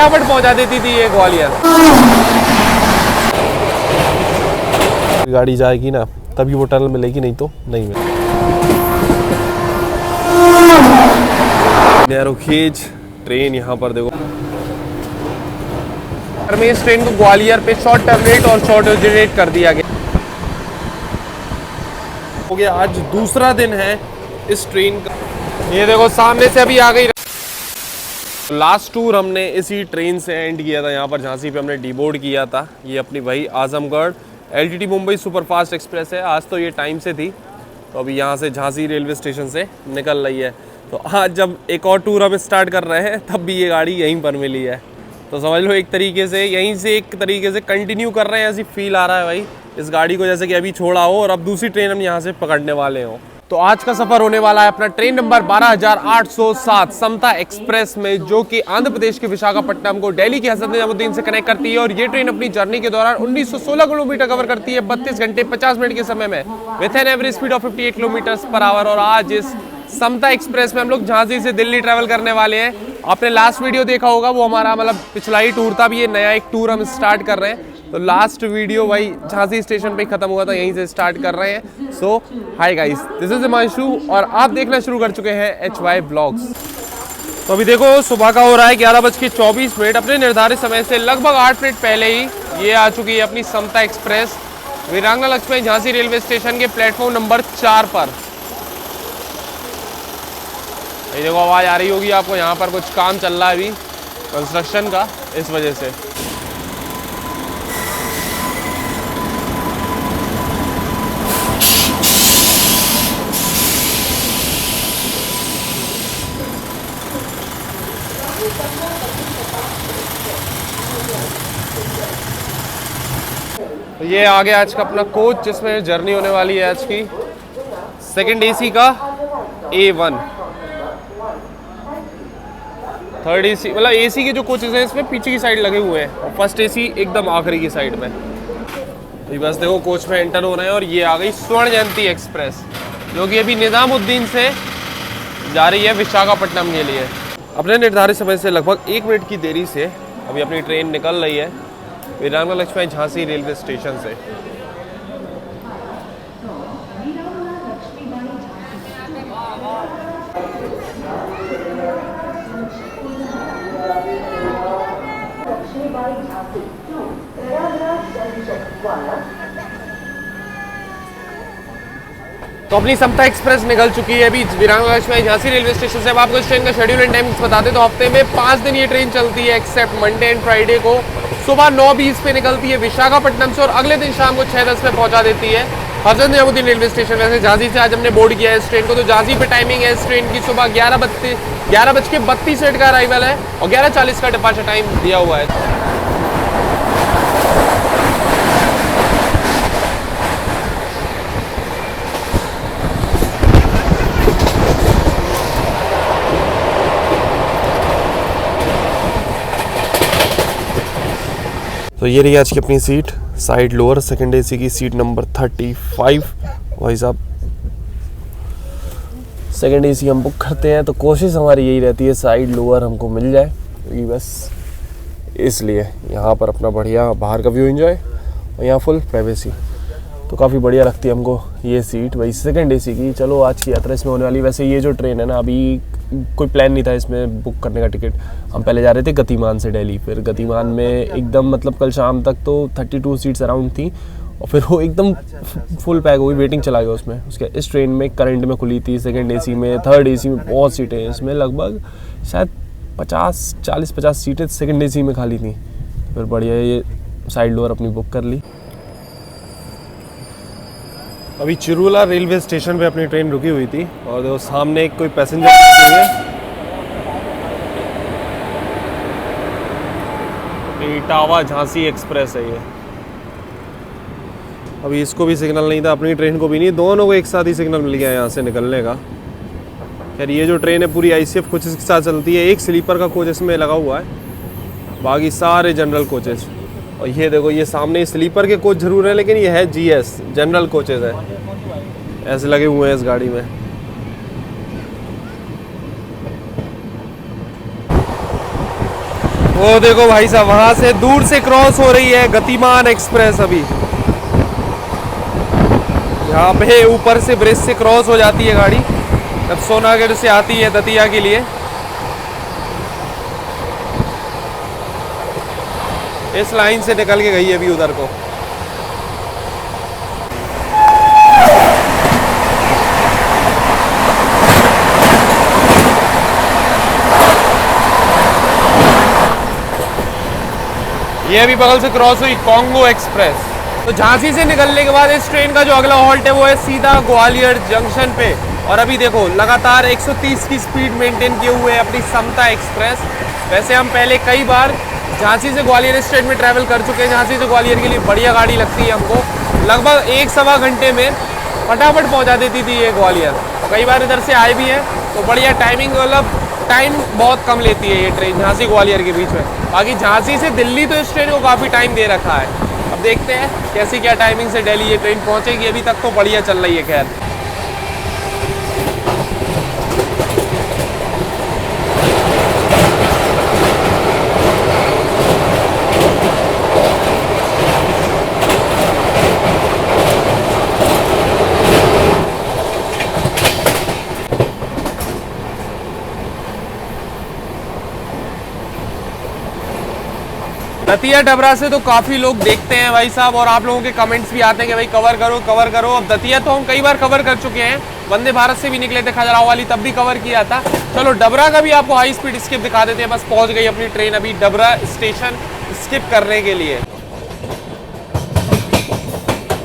फटाफट पहुंचा देती थी ये ग्वालियर। गाड़ी जाएगी ना तभी वो टनल मिलेगी, नहीं तो नहीं मिलेगी। नैरोखेज ट्रेन यहाँ पर देखो, में इस ट्रेन को ग्वालियर पे शॉर्ट टर्मिनेट और शॉर्ट ओरिजिनेट कर दिया गया। हो गया आज दूसरा दिन है इस ट्रेन का। ये देखो सामने से अभी आ गई। लास्ट टूर हमने इसी ट्रेन से एंड किया था, यहाँ पर झांसी पे हमने डीबोर्ड किया था। ये अपनी वही Azamgarh LTT Mumbai superfast express है। आज तो ये टाइम से थी, तो अभी यहाँ से झांसी रेलवे स्टेशन से निकल रही है। तो आज जब एक और टूर हम स्टार्ट कर रहे हैं तब भी ये गाड़ी यहीं पर मिली है, तो समझ लो एक तरीके से यहीं से एक तरीके से कंटिन्यू कर रहे हैं, ऐसी फील आ रहा है भाई इस गाड़ी को, जैसे कि अभी छोड़ा हो और अब दूसरी ट्रेन हम यहाँ से पकड़ने वाले हो। तो आज का सफर होने वाला है अपना ट्रेन नंबर 12807 समता एक्सप्रेस में, जो कि आंध्र प्रदेश के विशाखापट्टनम को दिल्ली के हजरत निजामुद्दीन से कनेक्ट करती है। और ये ट्रेन अपनी जर्नी के दौरान 1916 किलोमीटर कवर करती है 32 घंटे 50 मिनट के समय में, with an average speed of 58 kilometre per hour. और आज इस समता एक्सप्रेस में हम लोग झांसी से दिल्ली ट्रैवल करने वाले हैं। आपने लास्ट वीडियो देखा होगा, वो हमारा मतलब पिछला ही टूर था। अभी ये नया एक टूर हम स्टार्ट कर रहे हैं। तो लास्ट वीडियो भाई झांसी स्टेशन पे खत्म हुआ था, यहीं से स्टार्ट कर रहे हैं। So hi guys, this is Himanshu और आप देखना शुरू कर चुके हैं HY ब्लॉग्स। तो अभी देखो सुबह का हो रहा है 11:24। अपने निर्धारित समय से लगभग 8 मिनट पहले ही ये आ चुकी है अपनी समता एक्सप्रेस वीरांगना लक्ष्मी झांसी रेलवे स्टेशन के प्लेटफॉर्म नंबर 4 पर। ये देखो आवाज़ आ रही होगी आपको, यहाँ पर कुछ काम चल रहा है अभी कंस्ट्रक्शन का, इस वजह से। तो ये आ गया आज का अपना कोच, जिसमें जर्नी होने वाली है आज की सेकंड AC का A1। थर्ड AC मतलब AC के जो कोचेस हैं इसमें पीछे की साइड लगे हुए हैं, और फर्स्ट AC एकदम आखिरी की साइड में। तो बस देखो कोच में एंटर हो रहे हैं। और ये आ गई स्वर्ण जयंती एक्सप्रेस, जो कि अभी निजामुद्दीन से जा रही है विशाखापट्टनम के लिए। अपने निर्धारित समय से लगभग 1 मिनट की देरी से अभी अपनी ट्रेन निकल रही है वीरांगना लक्ष्मी झांसी रेलवे स्टेशन से। तो अपनी समता एक्सप्रेस निकल चुकी है अभी वीरांगना लक्ष्मी झांसी रेलवे स्टेशन से। अब आपको इस ट्रेन का शेड्यूल एंड टाइमिंग्स बता दें तो हफ्ते में 5 दिन ये ट्रेन चलती है, एक्सेप्ट मंडे एंड फ्राइडे को। सुबह 9:20 पे निकलती है विशाखापट्टनम से और अगले दिन शाम को 6:10 पे पहुंचा देती है हजरत निजामुद्दीन रेलवे स्टेशन। वैसे झांसी से आज हमने बोर्ड किया है इस ट्रेन को। तो झांसी पे टाइमिंग है इस ट्रेन की सुबह 11:32 का अराइवल है और 11:40 का डिपार्चर टाइम दिया हुआ है। तो ये रही आज की अपनी seat, side lower second AC की सीट नंबर 35। भाई साहब सेकंड AC हम बुक करते हैं तो कोशिश हमारी यही रहती है साइड लोअर हमको मिल जाए, क्योंकि बस इसलिए यहाँ पर अपना बढ़िया बाहर का व्यू एंजॉय और यहाँ फुल प्राइवेसी। तो काफ़ी बढ़िया लगती है हमको ये सीट भाई सेकंड AC की। चलो आज की यात्रा इसमें होने वाली। वैसे ये जो ट्रेन है ना, अभी कोई प्लान नहीं था इसमें बुक करने का टिकट। हम पहले जा रहे थे गतिमान से दिल्ली, फिर गतिमान में एकदम मतलब कल शाम तक तो 32 सीट्स अराउंड थी और फिर वो एकदम फुल पैक हो गई, वेटिंग चला गया उसमें। उसके इस ट्रेन में करंट में खुली थी सेकंड AC में, थर्ड AC में बहुत सीटें हैं इसमें, लगभग शायद 40-50 सीटें सेकंड AC में खाली थी। फिर बढ़िया ये साइड लोअर अपनी बुक कर ली। अभी चिरूला रेलवे स्टेशन पे अपनी ट्रेन रुकी हुई थी और देखो सामने कोई पैसेंजर है, इटावा झांसी एक्सप्रेस है ये। अभी इसको भी सिग्नल नहीं था, अपनी ट्रेन को भी नहीं, दोनों को एक साथ ही सिग्नल मिल गया यहाँ से निकलने का। खैर ये जो ट्रेन है पूरी ICF कोचेस के साथ चलती है। एक स्लीपर का कोच इसमें लगा हुआ है, बाकी सारे जनरल कोचेस। और ये देखो ये सामने स्लीपर के कोच जरूर है, लेकिन ये है GS जनरल कोचेस है, ऐसे लगे हुए हैं इस गाड़ी में। वो देखो भाई साहब, वहां से दूर से क्रॉस हो रही है गतिमान एक्सप्रेस। अभी यहाँ पे ऊपर से ब्रिज से क्रॉस हो जाती है गाड़ी, तब सोनागढ़ से आती है दतिया के लिए। इस लाइन से निकल के गई है अभी उधर को। ये अभी बगल से क्रॉस हुई कांगो एक्सप्रेस। तो झांसी से निकलने के बाद इस ट्रेन का जो अगला हॉल्ट है वो है सीधा ग्वालियर जंक्शन पे। और अभी देखो लगातार 130 की स्पीड मेंटेन किए हुए अपनी समता एक्सप्रेस। वैसे हम पहले कई बार झांसी से ग्वालियर स्टेट में ट्रैवल कर चुके हैं। झांसी से ग्वालियर के लिए बढ़िया गाड़ी लगती है हमको, लगभग 1-1.25 घंटे में फटाफट पहुंचा देती थी ये ग्वालियर। कई बार इधर से आए भी हैं तो बढ़िया टाइमिंग, मतलब टाइम बहुत कम लेती है ये ट्रेन झांसी ग्वालियर के बीच में। बाकी झांसी से दिल्ली तो इस ट्रेन को काफ़ी टाइम दे रखा है। अब देखते हैं कैसी क्या टाइमिंग से दिल्ली ये ट्रेन पहुंचेगी। अभी तक तो बढ़िया चल रही है खैर। दतिया डबरा से तो काफ़ी लोग देखते हैं भाई साहब, और आप लोगों के कमेंट्स भी आते हैं कि भाई कवर करो कवर करो। अब दतिया तो हम कई बार कवर कर चुके हैं, वंदे भारत से भी निकले थे खजुराहो वाली, तब भी कवर किया था। चलो डबरा का भी आपको हाई स्पीड स्किप दिखा देते हैं। बस पहुंच गई अपनी ट्रेन अभी डबरा स्टेशन स्किप करने के लिए।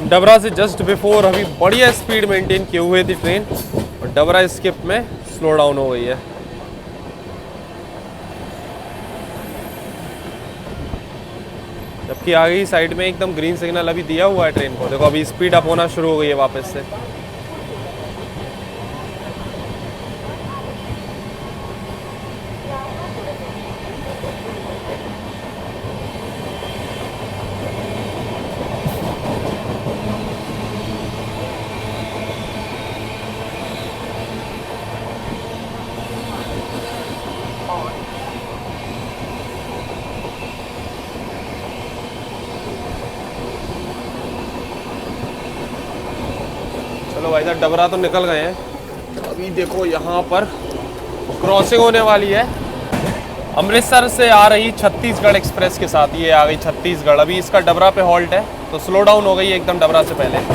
डबरा से जस्ट बिफोर अभी बढ़िया स्पीड मेंटेन किए हुए थी ट्रेन, और डबरा स्किप में स्लो डाउन हो गई है। जबकि आगे ही साइड में एकदम ग्रीन सिग्नल अभी दिया हुआ है ट्रेन को। देखो अभी स्पीड अप होना शुरू हो गई है वापस से। चलो भाई साहब डबरा तो निकल गए हैं। अभी देखो यहाँ पर क्रॉसिंग होने वाली है अमृतसर से आ रही छत्तीसगढ़ एक्सप्रेस के साथ। ये आ गई छत्तीसगढ़। अभी इसका डबरा पे हॉल्ट है तो स्लो डाउन हो गई है एकदम डबरा से पहले।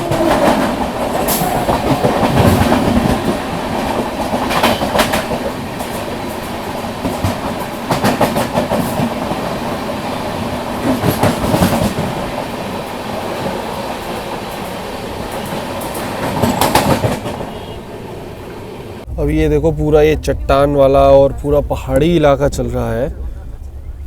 अभी ये देखो पूरा ये चट्टान वाला और पूरा पहाड़ी इलाका चल रहा है।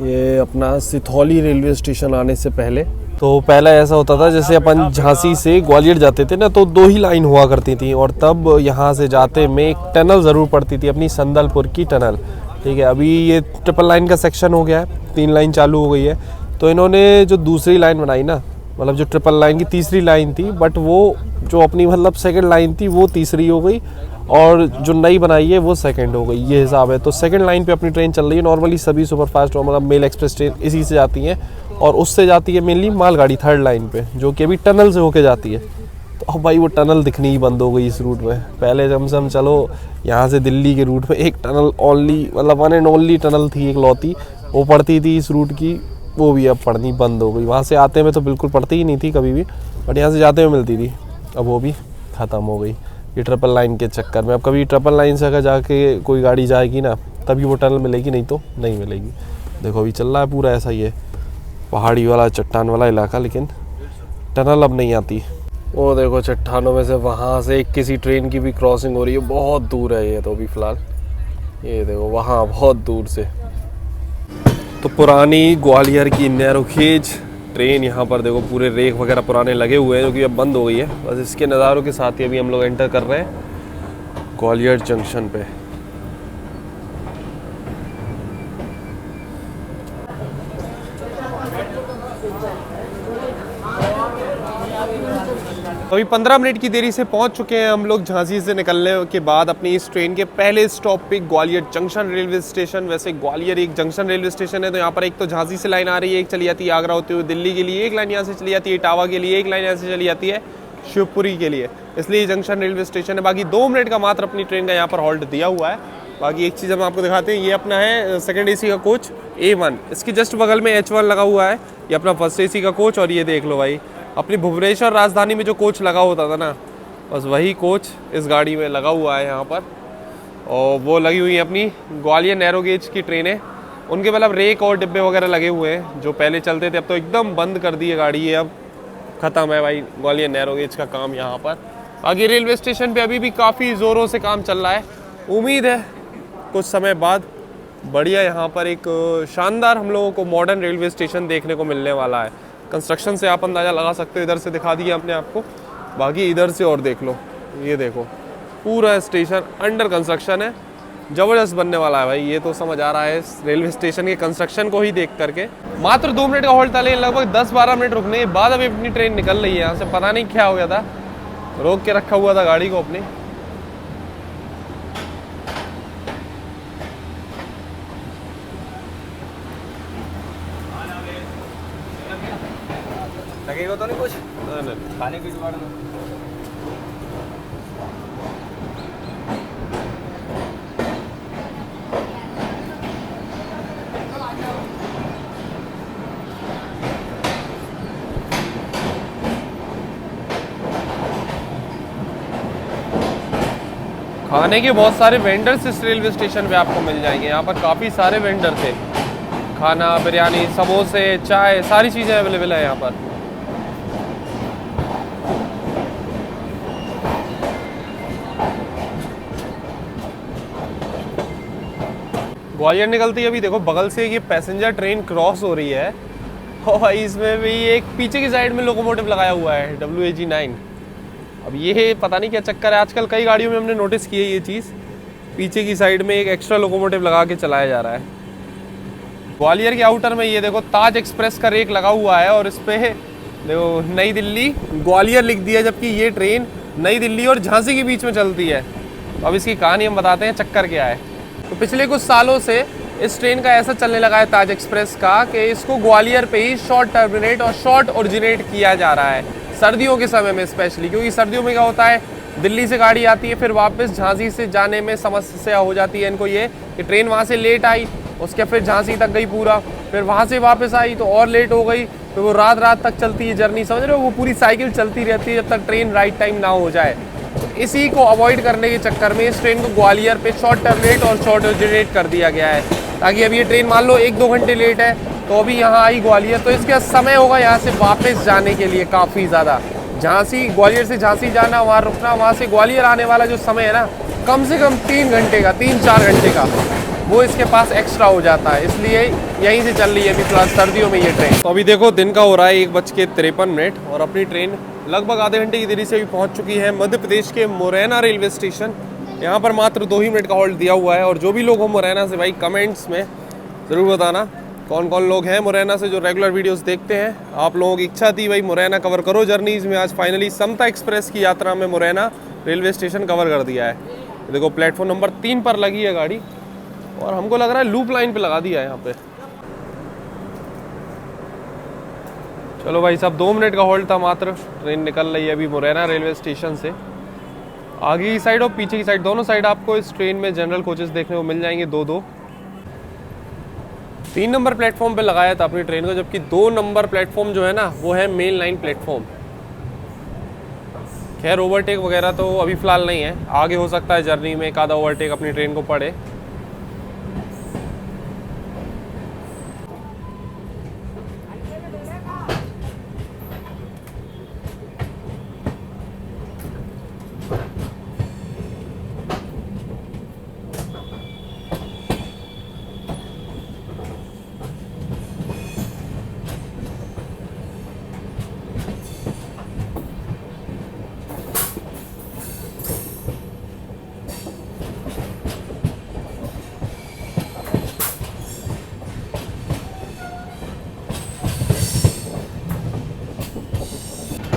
ये अपना सिथौली रेलवे स्टेशन आने से पहले तो पहले ऐसा होता था जैसे अपन झांसी से ग्वालियर जाते थे ना, तो 2 ही लाइन हुआ करती थी, और तब यहाँ से जाते में एक टनल ज़रूर पड़ती थी, अपनी संदलपुर की टनल। ठीक है, अभी ये ट्रिपल लाइन का सेक्शन हो गया है, 3 लाइन चालू हो गई है। तो इन्होंने जो दूसरी लाइन बनाई ना, मतलब जो ट्रिपल लाइन की तीसरी लाइन थी, बट वो जो अपनी मतलब सेकंड लाइन थी वो तीसरी हो गई, और जो नई बनाई है वो सेकंड हो गई, ये हिसाब है। तो सेकंड लाइन पे अपनी ट्रेन चल रही है। नॉर्मली सभी सुपरफास्ट और मतलब मेल एक्सप्रेस ट्रेन इसी से जाती हैं, और उससे जाती है मेनली मालगाड़ी थर्ड लाइन पे, जो कि अभी टनल से होके जाती है। तो अब भाई वो टनल दिखनी ही बंद हो गई इस रूट में। पहले कम से कम चलो यहाँ से दिल्ली के रूट में एक टनल ओनली, मतलब वन एंड ओनली टनल थी एक लौती, वो पड़ती थी इस रूट की, वो भी अब पड़नी बंद हो गई। वहाँ से आते में तो बिल्कुल पड़ती ही नहीं थी कभी भी, बट यहाँ से जाते हुए मिलती थी, अब वो भी ख़त्म हो गई ये ट्रिपल लाइन के चक्कर में। अब कभी ट्रिपल लाइन से अगर जाके कोई गाड़ी जाएगी ना, तभी वो टनल मिलेगी, नहीं तो नहीं मिलेगी। देखो अभी चल रहा है पूरा ऐसा ही है, पहाड़ी वाला चट्टान वाला इलाका, लेकिन टनल अब नहीं आती। वो देखो चट्टानों में से वहाँ से एक किसी ट्रेन की भी क्रॉसिंग हो रही है, बहुत दूर है ये तो अभी फ़िलहाल। ये देखो वहाँ बहुत दूर से। तो पुरानी ग्वालियर की नैरो गेज ट्रेन यहाँ पर देखो पूरे रेक वगैरह पुराने लगे हुए हैं, जो कि अब बंद हो गई है। बस इसके नज़ारों के साथ ही अभी हम लोग एंटर कर रहे हैं ग्वालियर जंक्शन पे। अभी 15 मिनट की देरी से पहुंच चुके हैं हम लोग झांसी से निकलने के बाद अपनी इस ट्रेन के पहले स्टॉप पे ग्वालियर जंक्शन रेलवे स्टेशन। वैसे ग्वालियर एक जंक्शन रेलवे स्टेशन है, तो यहाँ पर एक तो झांसी से लाइन आ रही है, एक चली जाती है आगरा होते हुए दिल्ली के लिए, एक लाइन यहाँ से चली जाती है इटावा के लिए, एक लाइन यहाँ से चली जाती है शिवपुरी के लिए, इसलिए जंक्शन रेलवे स्टेशन है। बाकी 2 मिनट का मात्र अपनी ट्रेन का यहाँ पर हॉल्ट दिया हुआ है। बाकी एक चीज़ हम आपको दिखाते हैं, ये अपना है सेकंड एसी का कोच A1, इसके जस्ट बगल में H1 लगा हुआ है, ये अपना फर्स्ट एसी का कोच। और ये देख लो भाई, अपनी भुवनेश्वर राजधानी में जो कोच लगा होता था ना, बस वही कोच इस गाड़ी में लगा हुआ है यहाँ पर। और वो लगी हुई है अपनी ग्वालियर नैरो गेज की ट्रेनें, उनके मतलब रेक और डिब्बे वगैरह लगे हुए हैं जो पहले चलते थे, अब तो एकदम बंद कर दी है गाड़ी, ये अब ख़त्म है भाई ग्वालियर नैरो गेज का काम यहाँ पर। बाकी रेलवे स्टेशन पे अभी भी काफ़ी ज़ोरों से काम चल रहा है, उम्मीद है कुछ समय बाद बढ़िया यहाँ पर एक शानदार हम लोगों को मॉडर्न रेलवे स्टेशन देखने को मिलने वाला है। कंस्ट्रक्शन से आप अंदाज़ा लगा सकते हो, इधर से दिखा दिया अपने आपको, बाकी इधर से और देख लो, ये देखो पूरा स्टेशन अंडर कंस्ट्रक्शन है, ज़बरदस्त बनने वाला है भाई, ये तो समझ आ रहा है इस रेलवे स्टेशन के कंस्ट्रक्शन को ही देख करके। मात्र 2 मिनट का हॉल्ट था, लेकिन लगभग 10-12 मिनट रुकने के बाद अभी अपनी ट्रेन निकल रही है यहाँ से। पता नहीं क्या हो गया था, रोक के रखा हुआ था गाड़ी को अपनी। लगेगा तो नहीं कुछ नहीं। खाने की जुगाड़ में। खाने के बहुत सारे वेंडर्स इस रेलवे स्टेशन पे आपको मिल जाएंगे, यहाँ पर काफ़ी सारे वेंडर थे, खाना, बिरयानी, समोसे, चाय, सारी चीज़ें अवेलेबल है यहाँ पर। ग्वालियर निकलती है अभी देखो बगल से ये पैसेंजर ट्रेन क्रॉस हो रही है, और भाई इसमें भी एक पीछे की साइड में लोकोमोटिव लगाया हुआ है WAG9। अब ये पता नहीं क्या चक्कर है, आजकल कई गाड़ियों में हमने नोटिस की है ये चीज़, पीछे की साइड में एक एक्स्ट्रा लोकोमोटिव लगा के चलाया जा रहा है। ग्वालियर के आउटर में ये देखो ताज एक्सप्रेस का रेक लगा हुआ है, और इस पे देखो नई दिल्ली ग्वालियर लिख दिया, जबकि ये ट्रेन नई दिल्ली और झांसी के बीच में चलती है। तो अब इसकी कहानी हम बताते हैं, चक्कर क्या है। तो पिछले कुछ सालों से इस ट्रेन का ऐसा चलने लगा है ताज एक्सप्रेस का कि इसको ग्वालियर पे ही शॉर्ट टर्मिनेट और शॉर्ट ओरिजिनेट किया जा रहा है, सर्दियों के समय में स्पेशली, क्योंकि सर्दियों में क्या होता है, दिल्ली से गाड़ी आती है, फिर वापस झांसी से जाने में समस्या हो जाती है इनको, ये कि ट्रेन वहाँ से लेट आई, उसके फिर झांसी तक गई पूरा, फिर वहाँ से वापस आई तो और लेट हो गई, फिर वो रात तक चलती है जर्नी, समझ रहे हो, वो पूरी साइकिल चलती रहती है जब तक ट्रेन राइट टाइम ना हो जाए। तो इसी को अवॉइड करने के चक्कर में इस ट्रेन को ग्वालियर पे शॉर्ट टर्मिनेट और शॉर्ट ओरिजिनेट कर दिया गया है, ताकि अभी ये ट्रेन मान लो 1-2 घंटे लेट है तो अभी यहाँ आई ग्वालियर, तो इसका समय होगा यहाँ से वापस जाने के लिए काफ़ी ज़्यादा। झांसी, ग्वालियर से झांसी जाना, वहाँ रुकना, वहाँ से ग्वालियर आने वाला जो समय है ना, कम से कम 3 घंटे का, 3-4 घंटे का वो इसके पास एक्स्ट्रा हो जाता है, इसलिए यहीं से चल रही है अभी फिलहाल सर्दियों में ये ट्रेन। तो अभी देखो दिन का हो रहा है 1:53 और अपनी ट्रेन लगभग आधे घंटे की देरी से अभी पहुंच चुकी है मध्य प्रदेश के मुरैना रेलवे स्टेशन। यहाँ पर मात्र 2 ही मिनट का हॉल्ट दिया हुआ है। और जो भी लोग हो मुरैना से भाई कमेंट्स में ज़रूर बताना कौन कौन लोग हैं मुरैना से जो रेगुलर वीडियोस देखते हैं। आप लोगों की इच्छा थी भाई मुरैना कवर करो जर्नीज़ में, आज फाइनली समता एक्सप्रेस की यात्रा में मुरैना रेलवे स्टेशन कवर कर दिया है। देखो प्लेटफॉर्म नंबर 3 पर लगी है गाड़ी, और हमको लग रहा है लूप लाइन पे लगा दिया है यहाँ पे। चलो भाई साहब 2 मिनट का हॉल्ट था मात्र, ट्रेन निकल रही है अभी मुरैना रेलवे स्टेशन से। आगे की साइड और पीछे की साइड दोनों साइड आपको इस ट्रेन में जनरल कोचेस देखने को मिल जाएंगे 2-2। 3 नंबर प्लेटफॉर्म पे लगाया था अपनी ट्रेन को, जबकि 2 नंबर प्लेटफॉर्म जो है ना वो है मेन लाइन प्लेटफॉर्म। खैर ओवरटेक वगैरह तो अभी फ़िलहाल नहीं है, आगे हो सकता है जर्नी में एक आधा ओवरटेक अपनी ट्रेन को पड़े।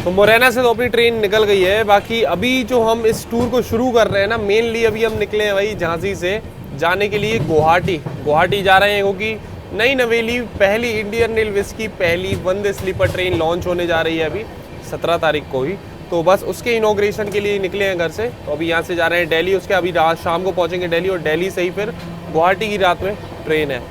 तो मुरैना से तो अपनी ट्रेन निकल गई है। बाकी अभी जो हम इस टूर को शुरू कर रहे हैं ना, मेनली अभी हम निकले हैं भाई झांसी से जाने के लिए गुवाहाटी जा रहे हैं, क्योंकि नई नवेली पहली इंडियन रेलवेज की पहली वंदे स्लीपर ट्रेन लॉन्च होने जा रही है अभी 17 तारीख को ही। तो बस उसके इनॉग्रेशन के लिए निकले हैं घर से। तो अभी यहाँ से जा रहे हैं दिल्ली, उसके अभी रात शाम को पहुँचेंगे दिल्ली, और दिल्ली से ही फिर गुवाहाटी की रात में ट्रेन है।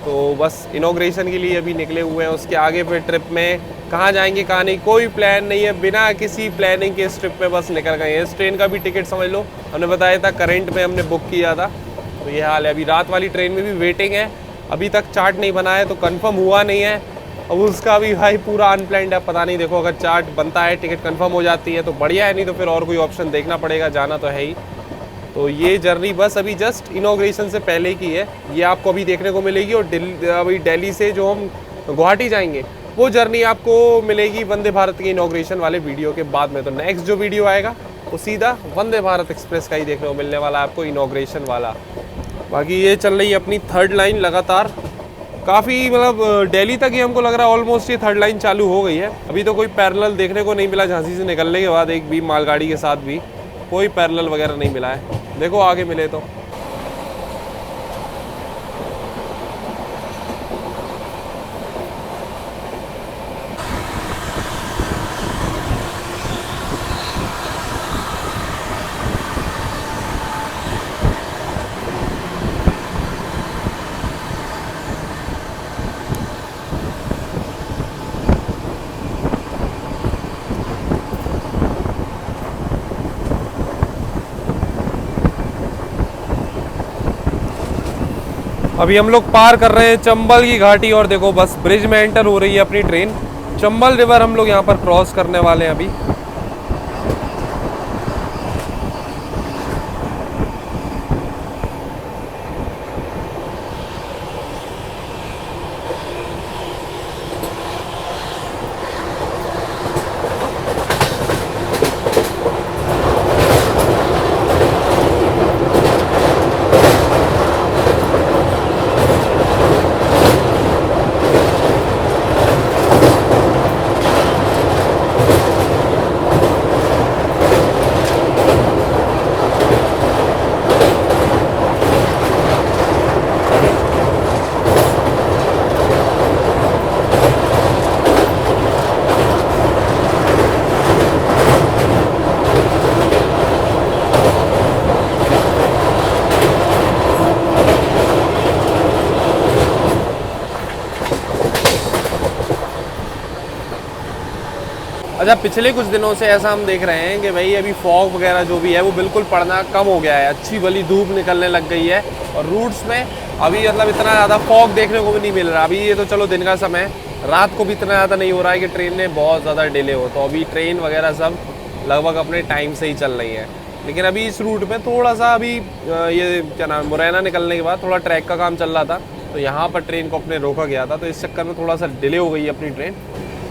तो बस इनॉग्रेशन के लिए अभी निकले हुए हैं। उसके आगे फिर ट्रिप में कहाँ जाएंगे कहाँ नहीं कोई प्लान नहीं है, बिना किसी प्लानिंग के इस ट्रिप पे बस निकल गए हैं। इस ट्रेन का भी टिकट समझ लो हमने बताया था करंट में हमने बुक किया था। तो ये हाल है, अभी रात वाली ट्रेन में भी वेटिंग है, अभी तक चार्ट नहीं बना है तो कंफर्म हुआ नहीं है। अब उसका भी भाई पूरा अनप्लान्ड है, पता नहीं, देखो अगर चार्ट बनता है टिकट कंफर्म हो जाती है तो बढ़िया है, नहीं तो फिर और कोई ऑप्शन देखना पड़ेगा, जाना तो है ही। तो ये जर्नी बस अभी जस्ट इनॉग्रेशन से पहले की है, ये आपको अभी देखने को मिलेगी। और अभी दिल्ली से जो हम गुवाहाटी जाएंगे वो जर्नी आपको मिलेगी वंदे भारत के इनॉग्रेशन वाले वीडियो के बाद में। तो नेक्स्ट जो वीडियो आएगा वो सीधा वंदे भारत एक्सप्रेस का ही देखने को मिलने वाला है आपको, इनॉग्रेशन वाला। बाकी ये चल रही है अपनी थर्ड लाइन लगातार, काफ़ी मतलब दिल्ली तक ही हमको लग रहा है ऑलमोस्ट ये थर्ड लाइन चालू हो गई है। अभी तो कोई पैरेलल देखने को नहीं मिला, झांसी से निकलने के बाद एक भी मालगाड़ी के साथ भी कोई पैरेलल वगैरह नहीं मिला है, देखो आगे मिले तो। अभी हम लोग पार कर रहे हैं चंबल की घाटी, और देखो बस ब्रिज में एंटर हो रही है अपनी ट्रेन। चंबल रिवर हम लोग यहाँ पर क्रॉस करने वाले हैं अभी। अच्छा, पिछले कुछ दिनों से ऐसा हम देख रहे हैं कि भाई अभी फॉग वगैरह जो भी है वो बिल्कुल पड़ना कम हो गया है, अच्छी भली धूप निकलने लग गई है। और रूट्स में अभी मतलब इतना ज़्यादा फॉग देखने को भी नहीं मिल रहा। अभी ये तो चलो दिन का समय, रात को भी इतना ज़्यादा नहीं हो रहा है कि ट्रेन में बहुत ज़्यादा डिले हो। तो अभी ट्रेन वगैरह सब लगभग अपने टाइम से ही चल रही है। लेकिन अभी इस रूट में थोड़ा सा अभी ये क्या नाम, मुरैना निकलने के बाद थोड़ा ट्रैक का काम चल रहा था, तो यहाँ पर ट्रेन को अपने रोका गया था, तो इस चक्कर में थोड़ा सा डिले हो गई है अपनी ट्रेन।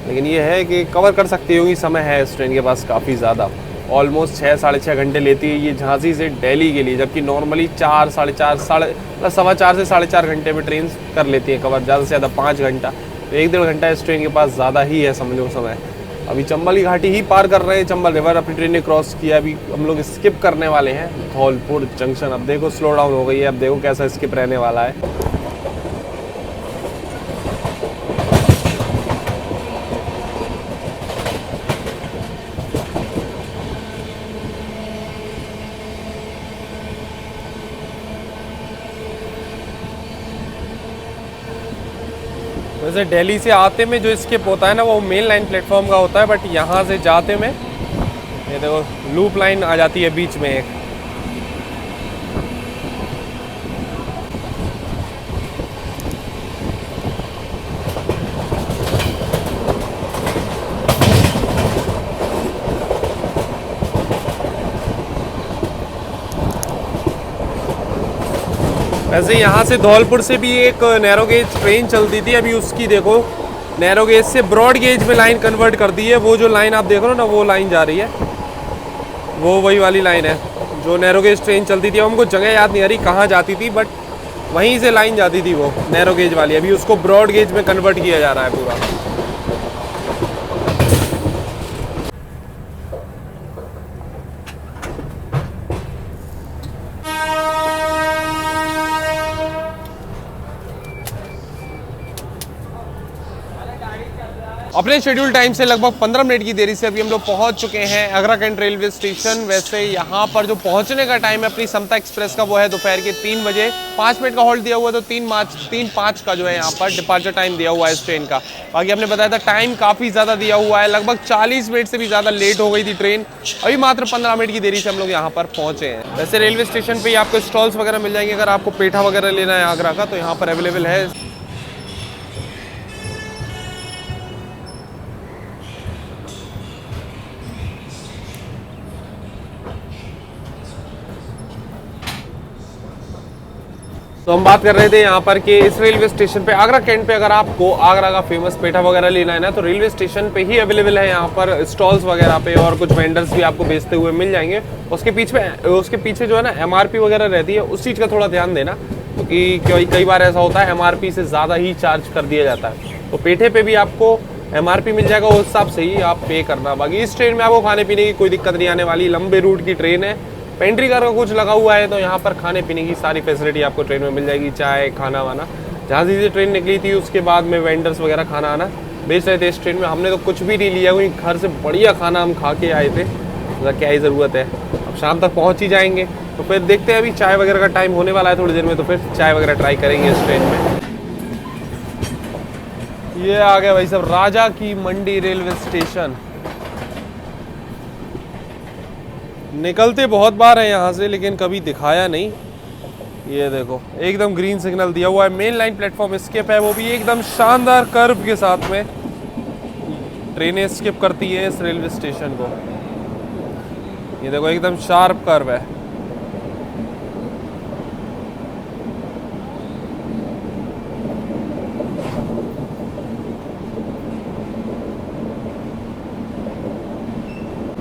लेकिन ये है कि कवर कर सकती होगी, समय है इस ट्रेन के पास काफ़ी ज़्यादा। ऑलमोस्ट 6 साढ़े 6 घंटे लेती है ये झांसी से दिल्ली के लिए, जबकि नॉर्मली 4 साढ़े 4 मतलब 4.25 से 4.5 घंटे में ट्रेन कर लेती है कवर, ज़्यादा से ज़्यादा 5 घंटा। तो 1-1.5 घंटा इस ट्रेन के पास ज़्यादा ही है समझो समय। अभी चंबल की घाटी ही पार कर रहे हैं, चंबल रिवर अपनी ट्रेन ने क्रॉस किया। अभी हम लोग स्किप करने वाले हैं धौलपुर जंक्शन। अब देखो स्लो डाउन हो गई है, अब देखो कैसा स्किप रहने वाला है। वैसे दिल्ली से आते में जो स्किप होता है ना वो मेन लाइन प्लेटफॉर्म का होता है, बट यहाँ से जाते में ये देखो लूप लाइन आ जाती है बीच में एक। वैसे यहाँ से धौलपुर से भी एक नैरो गेज ट्रेन चलती थी, अभी उसकी देखो नैरो गेज से ब्रॉड गेज में लाइन कन्वर्ट कर दी है। वो जो लाइन आप देख रहे हो ना वो लाइन जा रही है, वो वही वाली लाइन है जो नैरो गेज ट्रेन चलती थी। हमको जगह याद नहीं आ रही कहाँ जाती थी, बट वहीं से लाइन जाती थी वो नैरो गेज वाली। अभी उसको ब्रॉड गेज में कन्वर्ट किया जा रहा है पूरा। अपने शेड्यूल टाइम से लगभग 15 मिनट की देरी से अभी हम लोग पहुंच चुके हैं आगरा कैंट रेलवे स्टेशन। वैसे यहाँ पर जो पहुंचने का टाइम है अपनी समता एक्सप्रेस का वो है दोपहर के 3 बजे। 5 मिनट का होल्ड दिया हुआ है, तो 3:05 का जो है यहाँ पर डिपार्चर टाइम दिया हुआ है इस ट्रेन का। बाकी आपने बताया था टाइम काफ़ी ज़्यादा दिया हुआ है, लगभग 40 मिनट से भी ज़्यादा लेट हो गई थी ट्रेन। अभी मात्र 15 मिनट की देरी से हम लोग यहाँ पर पहुँचे हैं। वैसे रेलवे स्टेशन पर ही आपको स्टॉल्स वगैरह मिल जाएंगे, अगर आपको पेठा वगैरह लेना है आगरा का तो यहाँ पर अवेलेबल है। तो हम बात कर रहे थे यहाँ पर कि इस रेलवे स्टेशन पे आगरा कैंट पे अगर आपको आगरा का फेमस पेठा वगैरह लेना है ना तो रेलवे स्टेशन पे ही अवेलेबल है यहाँ पर स्टॉल्स वगैरह पे, और कुछ वेंडर्स भी आपको बेचते हुए मिल जाएंगे। उसके पीछे जो है ना MRP वगैरह रहती है, उस चीज़ का थोड़ा ध्यान देना, क्योंकि कई बार ऐसा होता है MRP से ज़्यादा ही चार्ज कर दिया जाता है। तो पेठे पे भी आपको MRP मिल जाएगा, उस हिसाब से ही आप पे करना। बाकी इस ट्रेन में आपको खाने पीने की कोई दिक्कत नहीं आने वाली, लंबे रूट की ट्रेन है। पेंट्री कार का कुछ लगा हुआ है तो यहाँ पर खाने पीने की सारी फैसिलिटी आपको ट्रेन में मिल जाएगी, चाय खाना वाना। जहाँ से ट्रेन निकली थी उसके बाद में वेंडर्स वगैरह खाना आना बेच रहे थे इस ट्रेन में। हमने तो कुछ भी नहीं लिया, क्योंकि घर से बढ़िया खाना हम खा के आए थे, तो क्या ही ज़रूरत है। अब शाम तक पहुँच ही जाएंगे, तो फिर देखते हैं। अभी चाय वगैरह का टाइम होने वाला है थोड़ी देर में, तो फिर चाय वगैरह ट्राई करेंगे इस ट्रेन में। ये आ गया भाई साहब राजा की मंडी रेलवे स्टेशन। निकलते बहुत बार है यहाँ से, लेकिन कभी दिखाया नहीं। ये देखो एकदम ग्रीन सिग्नल दिया हुआ है, मेन लाइन प्लेटफॉर्म स्किप है, वो भी एकदम शानदार कर्व के साथ में ट्रेनें स्किप करती है इस रेलवे स्टेशन को। ये देखो एकदम शार्प कर्व है।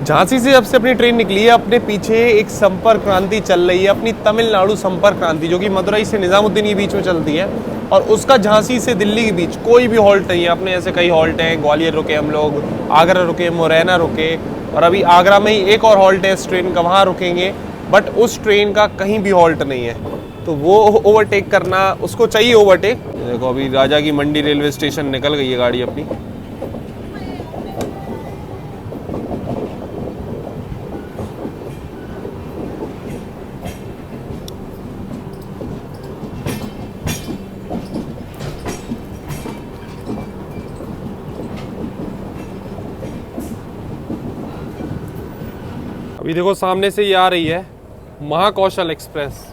झांसी से जब से अपनी ट्रेन निकली है, अपने पीछे एक संपर्क क्रांति चल रही है, अपनी तमिलनाडु संपर्क क्रांति, जो कि मदुरई से निजामुद्दीन के बीच में चलती है। और उसका झांसी से दिल्ली के बीच कोई भी हॉल्ट नहीं है। अपने ऐसे कई हॉल्ट हैं, ग्वालियर रुके हम लोग, आगरा रुके, मुरैना रुके, और अभी आगरा में ही एक और हॉल्ट है इस ट्रेन का, वहाँ रुकेंगे। बट उस ट्रेन का कहीं भी हॉल्ट नहीं है, तो वो ओवरटेक करना उसको चाहिए ओवरटेक। देखो अभी राजा की मंडी रेलवे स्टेशन निकल गई है गाड़ी अपनी। अभी देखो सामने से ये आ रही है महाकौशल एक्सप्रेस।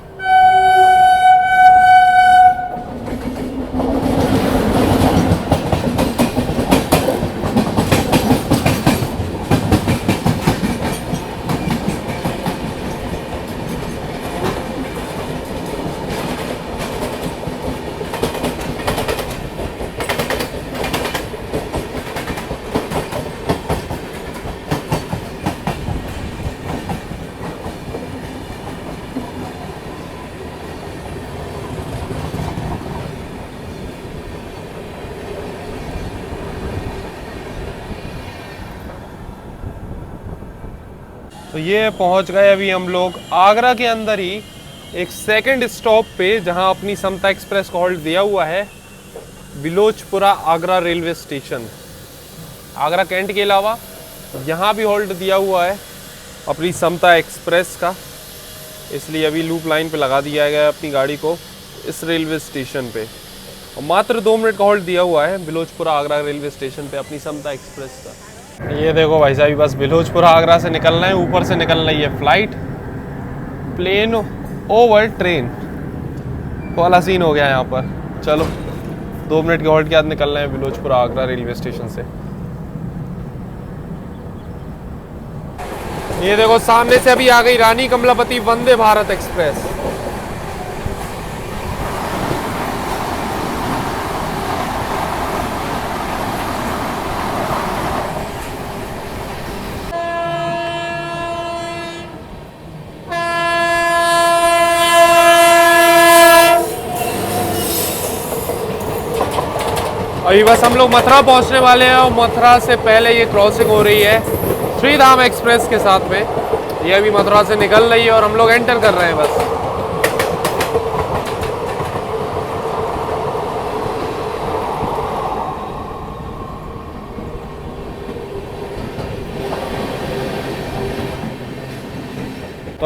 तो ये पहुंच गए अभी हम लोग आगरा के अंदर ही एक सेकंड स्टॉप पे, जहां अपनी समता एक्सप्रेस को हॉल्ट दिया हुआ है, Bilochpura Agra railway station. Agra cantt के अलावा यहाँ भी हॉल्ट दिया हुआ है अपनी समता एक्सप्रेस का, इसलिए अभी लूप लाइन पे लगा दिया गया है अपनी गाड़ी को इस रेलवे स्टेशन पे। और मात्र 2 मिनट का हॉल्ट दिया हुआ है बिलोचपुरा आगरा रेलवे स्टेशन पे अपनी समता एक्सप्रेस का। ये देखो भाई साहब बस बिलोचपुरा आगरा से निकलना है, ऊपर से निकल रही है फ्लाइट, प्लेन ओवर ट्रेन वाला सीन हो गया यहाँ पर। चलो 2 मिनट के हॉल्ट के बाद निकल रहे हैं बिलोचपुरा आगरा रेलवे स्टेशन से। ये देखो सामने से अभी आ गई रानी कमलापति वंदे भारत एक्सप्रेस। अभी बस हम लोग मथुरा पहुंचने वाले हैं, और मथुरा से पहले ये क्रॉसिंग हो रही है श्रीधाम एक्सप्रेस के साथ में। ये अभी मथुरा से निकल रही है और हम लोग एंटर कर रहे हैं बस।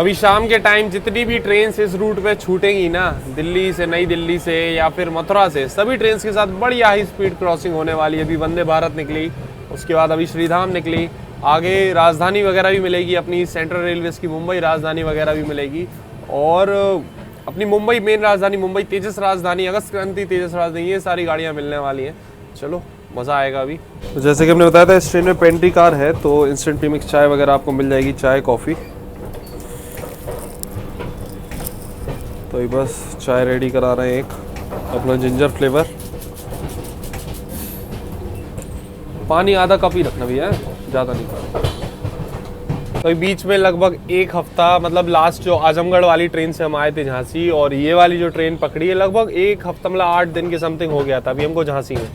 तो अभी शाम के टाइम जितनी भी ट्रेन इस रूट पे छूटेंगी ना, दिल्ली से, नई दिल्ली से या फिर मथुरा से, सभी ट्रेन के साथ बड़ी हाई स्पीड क्रॉसिंग होने वाली है। अभी वंदे भारत निकली, उसके बाद अभी श्रीधाम निकली, आगे राजधानी वगैरह भी मिलेगी अपनी, सेंट्रल रेलवेज की मुंबई राजधानी वगैरह भी मिलेगी, और अपनी मुंबई मेन राजधानी, मुंबई तेजस राजधानी, अगस्त क्रांति तेजस राजधानी, ये सारी गाड़ियाँ मिलने वाली हैं। चलो मज़ा आएगा अभी। तो जैसे कि हमने बताया था, इस ट्रेन में पेंट्री कार है, तो इंस्टेंट प्रीमिक्स चाय वगैरह आपको मिल जाएगी, चाय कॉफ़ी। तो ये बस चाय रेडी करा रहे हैं, एक अपना जिंजर फ्लेवर। पानी आधा कप ही रखना भैया, ज़्यादा नहीं। तो बीच में लगभग एक हफ्ता, मतलब लास्ट जो आजमगढ़ वाली ट्रेन से हम आए थे झांसी, और ये वाली जो ट्रेन पकड़ी है, लगभग एक हफ्ता, मतलब 8 दिन के समथिंग हो गया था अभी हमको झांसी में।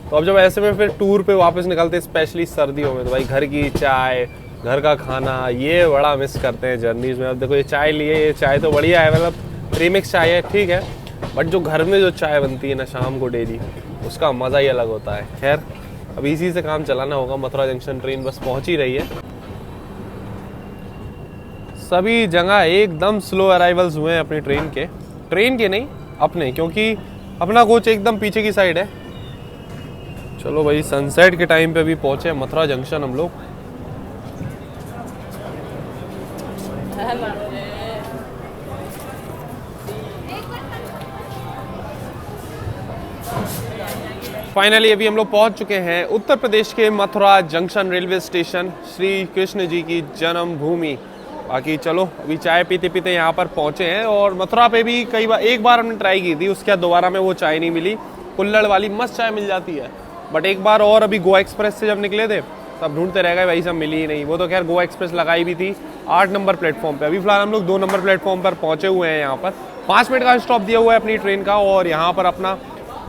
तो अब जब ऐसे में फिर टूर पे वापस निकलते, स्पेशली सर्दियों में, तो भाई घर की चाय, घर का खाना, ये बड़ा मिस करते हैं जर्नीज में। अब देखो ये चाय लिए, ये चाय तो बढ़िया है, मतलब प्रीमिक्स चाय है, ठीक है, बट जो घर में जो चाय बनती है ना शाम को डेली, उसका मज़ा ही अलग होता है। खैर अब इसी से काम चलाना होगा। मथुरा जंक्शन ट्रेन बस पहुंच ही रही है। सभी जगह एकदम स्लो अराइवल्स हुए हैं अपनी ट्रेन के नहीं अपने, क्योंकि अपना कोच एकदम पीछे की साइड है। चलो भाई, सनसेट के टाइम पे भी पहुंचे मथुरा जंक्शन हम लोग। फाइनली अभी हम लोग पहुंच चुके हैं उत्तर प्रदेश के Mathura junction railway station, Shri Krishna ji की जन्मभूमि। बाकी चलो अभी चाय पीते पीते यहाँ पर पहुंचे हैं, और मथुरा पे भी एक बार हमने ट्राई की थी, उसके बाद दोबारा में वो चाय नहीं मिली। कुल्हड़ वाली मस्त चाय मिल जाती है, बट एक बार और अभी गोवा एक्सप्रेस से जब निकले थे तब ढूंढते रह गए भाई, सब मिली ही नहीं। वो तो खैर गोवा एक्सप्रेस लगाई भी थी 8 नंबर प्लेटफॉर्म पे। अभी फिलहाल हम लोग 2 नंबर प्लेटफॉर्म पर पहुंचे हुए हैं। यहाँ पर 5 मिनट का स्टॉप दिया हुआ है अपनी ट्रेन का, और यहाँ पर अपना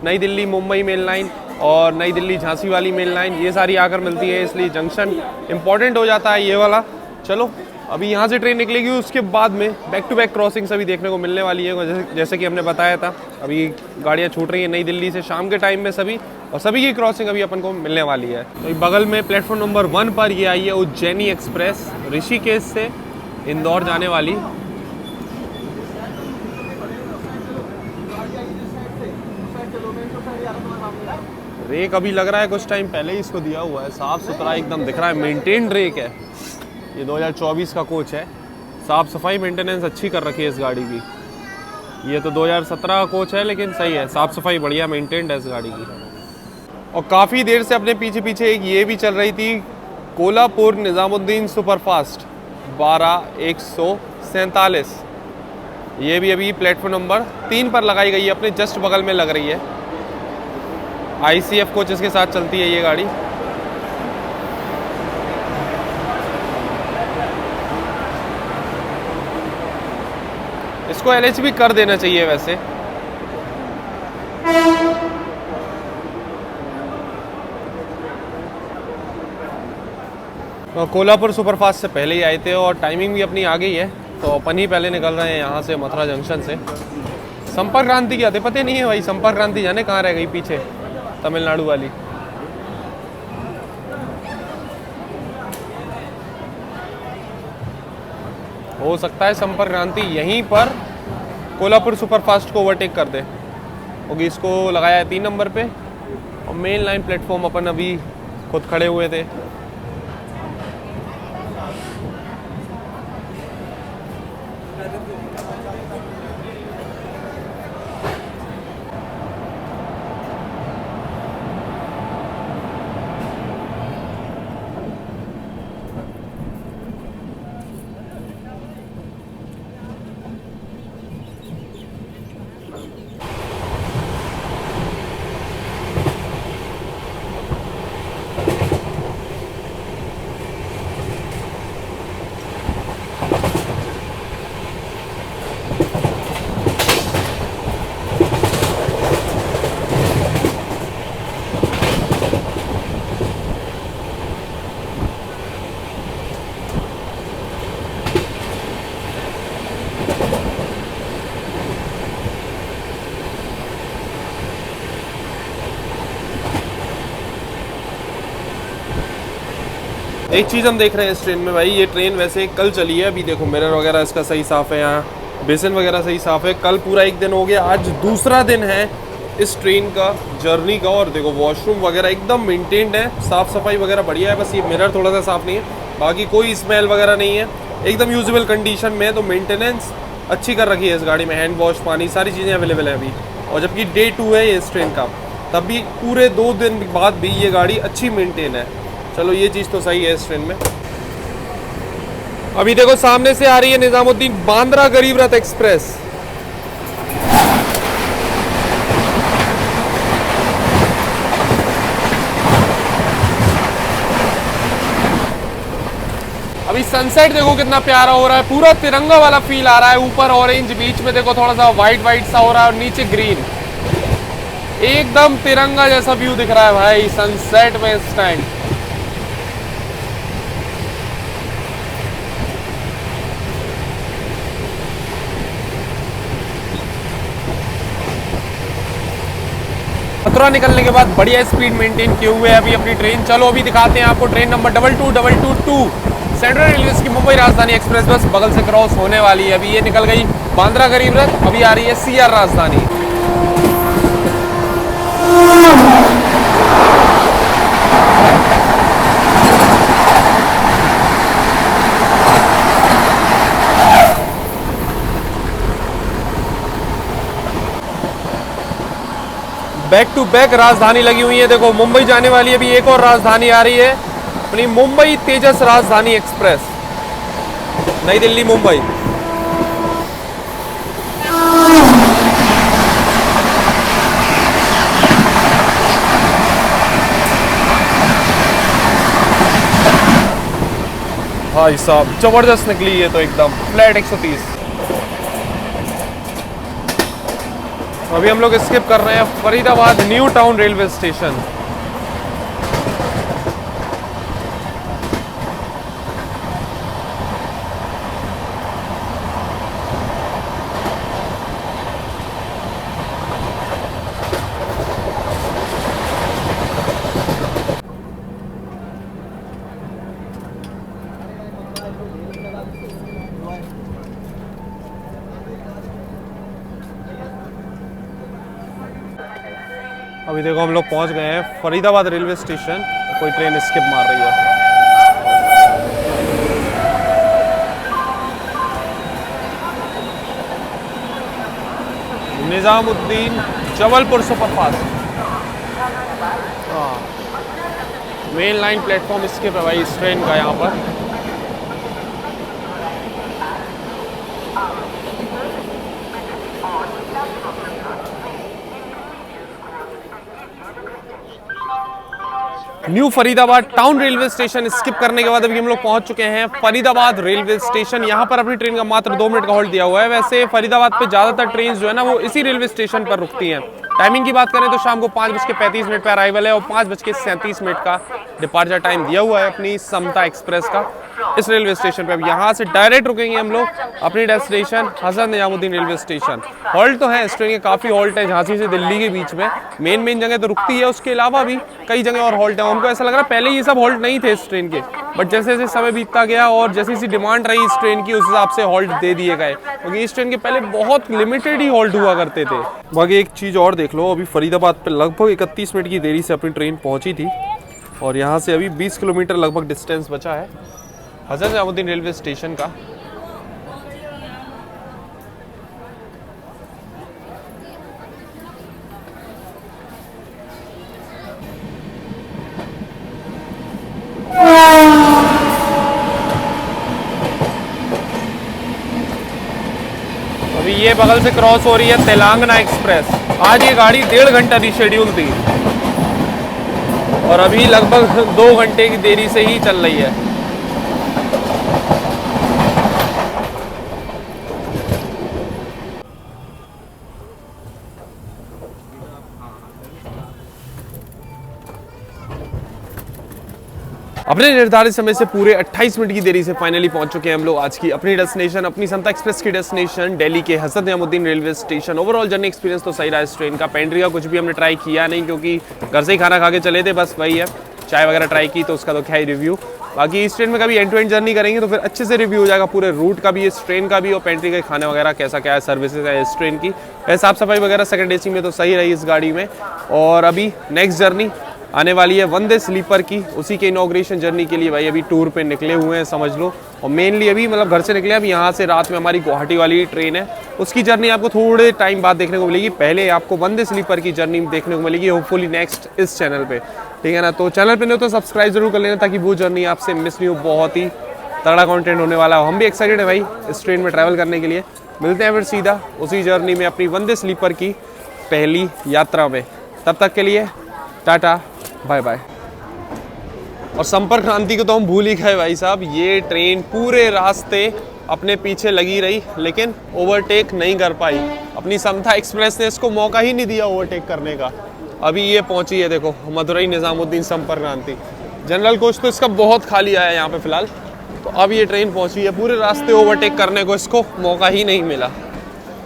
नई दिल्ली मुंबई मेल लाइन और नई दिल्ली झांसी वाली मेल लाइन, ये सारी आकर मिलती है, इसलिए जंक्शन इंपॉर्टेंट हो जाता है ये वाला। चलो अभी यहाँ से ट्रेन निकलेगी, उसके बाद में बैक टू बैक क्रॉसिंग सभी देखने को मिलने वाली है। जैसे कि हमने बताया था, अभी गाड़ियाँ छूट रही हैं नई दिल्ली से शाम के टाइम में सभी, और सभी की क्रॉसिंग अभी अपन को मिलने वाली है। तो बगल में प्लेटफॉर्म नंबर 1 पर ये आई है उज्जैनी एक्सप्रेस, ऋषिकेश से इंदौर जाने वाली। रेक अभी लग रहा है कुछ टाइम पहले ही इसको दिया हुआ है, साफ सुथरा एकदम दिख रहा है, मेंटेन्ड रेक है। ये 2024 का कोच है, साफ सफाई मेंटेनेंस अच्छी कर रखी है इस गाड़ी की। ये तो 2017 का कोच है, लेकिन सही है, साफ सफाई बढ़िया मेंटेन्ड है इस गाड़ी की। और काफ़ी देर से अपने पीछे पीछे एक ये भी चल रही थी, कोल्हापुर निज़ामुद्दीन सुपरफास्ट 12-147। ये भी अभी प्लेटफॉर्म नंबर 3 पर लगाई गई है, अपने जस्ट बगल में लग रही है। ICF कोचेस के साथ चलती है ये गाड़ी। इसको LHB कर देना चाहिए वैसे। तो कोल्हापुर सुपरफास्ट से पहले ही आए थे, और टाइमिंग भी अपनी आ गई है, तो अपन ही पहले निकल रहे हैं यहाँ से मथुरा जंक्शन से। संपर्क क्रांति क्या थे पता नहीं है भाई, संपर्क क्रांति जाने कहाँ रह गई पीछे, तमिलनाडु वाली। हो सकता है संपर्क क्रांति यहीं पर कोल्हापुर सुपरफास्ट को ओवरटेक कर दे, क्योंकि इसको लगाया है 3 नंबर पे, और मेन लाइन प्लेटफॉर्म अपन अभी खुद खड़े हुए थे। एक चीज़ हम देख रहे हैं इस ट्रेन में भाई, ये ट्रेन वैसे कल चली है, अभी देखो मिरर वगैरह इसका सही साफ़ है, यहाँ बेसिन वगैरह सही साफ़ है। कल पूरा एक दिन हो गया, आज दूसरा दिन है इस ट्रेन का जर्नी का। और देखो वॉशरूम वगैरह एकदम मेंटेन्ड है, साफ़ सफाई वगैरह बढ़िया है। बस ये मिरर थोड़ा सा साफ़ नहीं है, बाकी कोई स्मेल वगैरह नहीं है, एकदम यूजेबल कंडीशन में है। तो मेंटेनेंस अच्छी कर रखी है इस गाड़ी में, हैंड वॉश, पानी, सारी चीज़ें अवेलेबल है अभी। और जबकि डे 2 है ये इस ट्रेन का, तब भी पूरे 2 दिन बाद भी ये गाड़ी अच्छी मेंटेन है। चलो ये चीज़ तो सही है इस ट्रेन में। अभी देखो सामने से आ रही है निजामुद्दीन बांद्रा गरीब रथ एक्सप्रेस। अभी सनसेट देखो कितना प्यारा हो रहा है, पूरा तिरंगा वाला फील आ रहा है। ऊपर ऑरेंज, बीच में देखो थोड़ा सा वाइट वाइट सा हो रहा है और नीचे ग्रीन, एकदम तिरंगा जैसा व्यू दिख रहा है भाई सनसेट में इस टाइम। मथुरा निकलने के बाद बढ़िया स्पीड मेंटेन किए हुए है अभी अपनी ट्रेन। चलो अभी दिखाते हैं आपको ट्रेन नंबर 2222 सेंट्रल रेलवे की मुंबई राजधानी एक्सप्रेस बस बगल से क्रॉस होने वाली है। अभी ये निकल गई बांद्रा गरीब रथ, अभी आ रही है CR राजधानी। बैक टू बैक राजधानी लगी हुई है। देखो मुंबई जाने वाली अभी एक और राजधानी आ रही है अपनी, मुंबई तेजस राजधानी एक्सप्रेस, नई दिल्ली मुंबई। भाई साहब जबरदस्त निकली है तो एकदम फ्लैट 130। अभी हम लोग स्किप कर रहे हैं Faridabad new town railway station. अभी देखो हम लोग पहुंच गए हैं फरीदाबाद रेलवे स्टेशन, कोई ट्रेन स्किप मार रही है। Nizamuddin Jabalpur superfast, main line platform skip है भाई इस ट्रेन का यहाँ पर। New Faridabad town railway station skip करने के बाद अभी हम लोग पहुंच चुके हैं फरीदाबाद रेलवे स्टेशन। यहाँ पर अपनी ट्रेन का मात्र 2 मिनट का होल्ड दिया हुआ है। वैसे फरीदाबाद पे ज्यादातर ट्रेन जो है ना वो इसी रेलवे स्टेशन पर रुकती हैं। टाइमिंग की बात करें तो शाम को 5:35 पर अराइवल है और 5:37 का डिपार्चर टाइम दिया हुआ है अपनी समता एक्सप्रेस का इस रेलवे स्टेशन पे। अब यहाँ से डायरेक्ट रुकेंगे हम लोग अपनी destination Hazrat Nizamuddin railway station. Halt तो है इस ट्रेन के, काफ़ी हॉल्ट है झांसी से दिल्ली के बीच में, मेन जगह तो रुकती है, उसके अलावा भी कई जगह और हॉल्ट है। हमको ऐसा लग रहा है पहले ये सब हॉल्ट नहीं थे इस ट्रेन के, बट जैसे जैसे समय बीतता गया और जैसी जैसी डिमांड रही इस ट्रेन की उस हिसाब से हॉल्ट दे दिए गए, क्योंकि इस ट्रेन के पहले बहुत लिमिटेड ही हॉल्ट हुआ करते थे। बाकी एक चीज़ और देख लो, अभी फरीदाबाद पे लगभग 31 मिनट की देरी से अपनी ट्रेन पहुंची थी और यहाँ से अभी 20 किलोमीटर लगभग डिस्टेंस बचा है हजरत निजामुद्दीन रेलवे स्टेशन का। अभी ये बगल से क्रॉस हो रही है तेलंगाना एक्सप्रेस। आज ये गाड़ी 1.5 घंटा रिशेड्यूल थी और अभी लगभग 2 घंटे की देरी से ही चल रही है। अपने निर्धारित समय से पूरे 28 मिनट की देरी से फाइनली पहुंच चुके हैं हम लोग आज की अपनी डेस्टिनेशन, अपनी समता एक्सप्रेस की डेस्टिनेशन दिल्ली के Hazrat Nizamuddin railway station. Overall journey experience तो सही रहा इस ट्रेन का। पेंट्री का कुछ भी हमने ट्राई किया नहीं क्योंकि घर से ही खाना खा के चले थे, बस वही है। चाय वगैरह ट्राई की तो उसका तो क्या ही रिव्यू। बाकी इस ट्रेन में कभी एंड टू एंड जर्नी करेंगे तो फिर अच्छे से रिव्यू हो जाएगा पूरे रूट का भी, इस ट्रेन का भी, और पेंट्री के खाने वगैरह कैसा क्या है, सर्विसेज है इस ट्रेन की। साफ सफाई वगैरह सेकंड एसी में तो सही रही इस गाड़ी में। और अभी नेक्स्ट जर्नी आने वाली है वंदे स्लीपर की, उसी के इनॉग्रेशन जर्नी के लिए भाई अभी टूर पे निकले हुए हैं समझ लो। और मेनली अभी मतलब घर से निकले, अभी यहाँ से रात में हमारी गुवाहाटी वाली ट्रेन है, उसकी जर्नी आपको थोड़े टाइम बाद देखने को मिलेगी। पहले आपको वंदे स्लीपर की जर्नी देखने को मिलेगी होपफुली नेक्स्ट इस चैनल पे, ठीक है ना। तो चैनल पे नहीं तो सब्सक्राइब जरूर कर लेना ताकि वो जर्नी आपसे मिस नहीं हो, बहुत ही तगड़ा कंटेंट होने वाला है। हम भी एक्साइटेड है भाई इस ट्रेन में ट्रैवल करने के लिए। मिलते हैं फिर सीधा उसी जर्नी में अपनी वंदे स्लीपर की पहली यात्रा में। तब तक के लिए टाटा बाय बाय। और संपर्क क्रांति को तो हम भूल ही गए भाई साहब, ये ट्रेन पूरे रास्ते अपने पीछे लगी रही लेकिन ओवरटेक नहीं कर पाई। अपनी समता एक्सप्रेस ने इसको मौका ही नहीं दिया ओवरटेक करने का। अभी ये पहुंची है देखो मदुरई निजामुद्दीन संपर्क क्रांति। जनरल कोच तो इसका बहुत खाली आया है यहाँ पे फिलहाल, तो अब ये ट्रेन पहुंची है, पूरे रास्ते ओवरटेक करने को इसको मौका ही नहीं मिला।